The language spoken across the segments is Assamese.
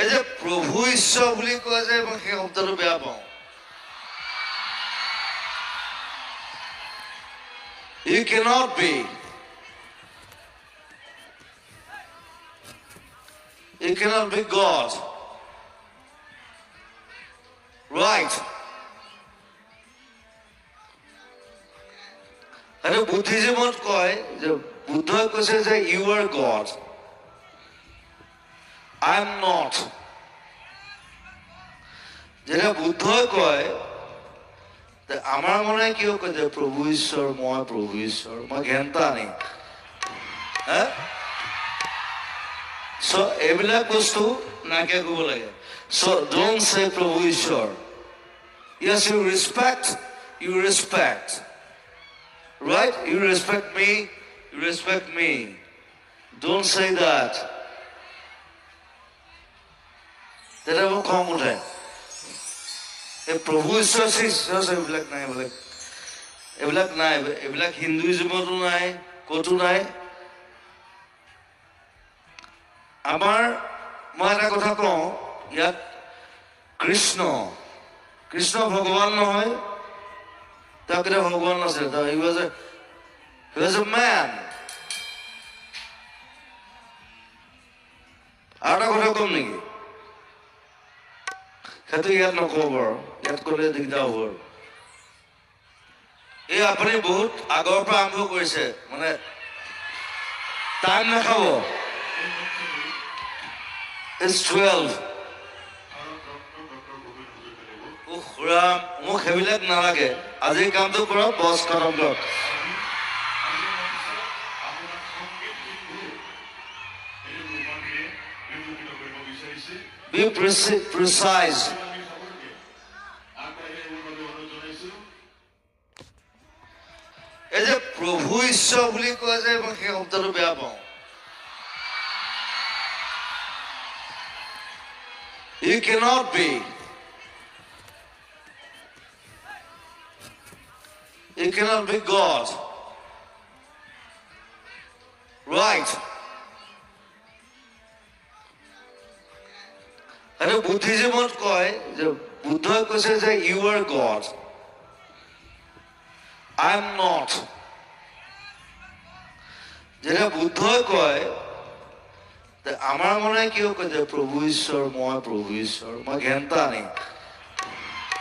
এই যে প্ৰভু ঈশ্বৰ বুলি কয় যে মই সেই শব্দটো বেয়া পাওঁ। You cannot be. You cannot be God. Right. আৰু বুদ্ধিজমত কয় যে বুদ্ধই কৈছে যে you are God. I am not. যেটা বুদ্ধই কয় আমার মনে হয় কেউ কয় যে প্রভু ঈশ্বর মই ঘেন্টা নেই। হ্যাঁ, সো এইবিলাক বস্তু নাইকিয়া কৰিব লাগে। সো ডোন্ট সে প্রভু ঈশ্বর। Yes, you respect. Right? You respect me. Don't say that. That I will come with it. প্ৰভু ঈশ্বৰ এইবিলাক নাই, এইবিলাক হিন্দুইজমতো নাই, ক'তো নাই। আমাৰ মই এটা কথা কওঁ, ইয়াত কৃষ্ণ ভগৱান নহয়, তেওঁ কেতিয়াও ভগৱান নাছিল, he was a man. আৰু এটা কথা কম নেকি? সেইটো ইয়াত নকব বাৰু, ইয়াত ক'লে দিগদাৰ হ'ব। এই আপুনি বহুত আগৰ পৰা আৰম্ভ কৰিছে, মানে টাইম নাখাব। It's 12. মোক সেইবিলাক নালাগে, আজি কামটো কৰক, বছ খতম কৰক। Be precise. এই যে প্ৰভু ঈশ্বৰ বুলি কয় যে মই সেই শব্দটো বেয়া পাওঁ। You cannot be. You cannot be God. Right. আৰু বুদ্ধিজমত কয় যে বুদ্ধই কৈছে যে you are God. I am not. যেটা বুদ্ধই কয় আমার মনে হয় কেউ কয় যে প্রভু ঈশ্বর মই ঘেন্টা নেই।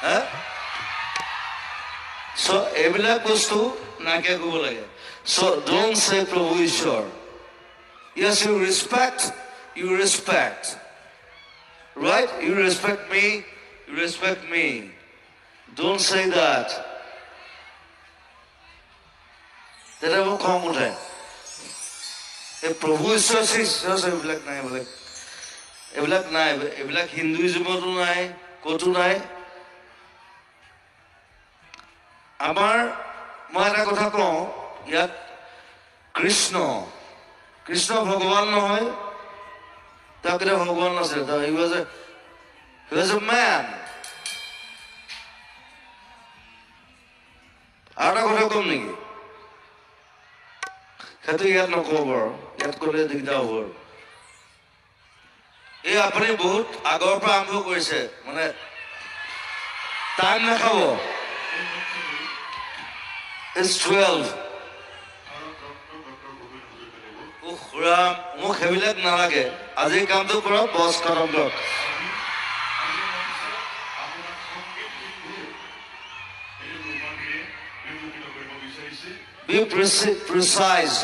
হ্যাঁ, সো এইবিলাক বস্তু নাইকিয়া কৰিব লাগে। সো ডোন্ট সে প্রভু ঈশ্বর। Yes, you respect. Right? You respect me. Don't say that. That I will come with it. প্ৰভু ঈশ্বৰ এইবিলাক নাই, এইবিলাক হিন্দুইজমতো নাই, ক'তো নাই। আমাৰ মই এটা কথা কওঁ, ইয়াত কৃষ্ণ ভগৱান নহয়, তেওঁ কেতিয়াও ভগৱান নাছিল, he was a man. আৰু এটা কথা কম নেকি? সেইটো ইয়াত নকব বাৰু, ইয়াত ক'লে দিগদাৰ হ'ব। এই আপুনি বহুত আগৰ পৰা আৰম্ভ কৰিছে, মানে টাইম নাখাব। It's 12. মোক সেইবিলাক নালাগে, আজি কামটো কৰক, বছ খতম কৰক। Be precise.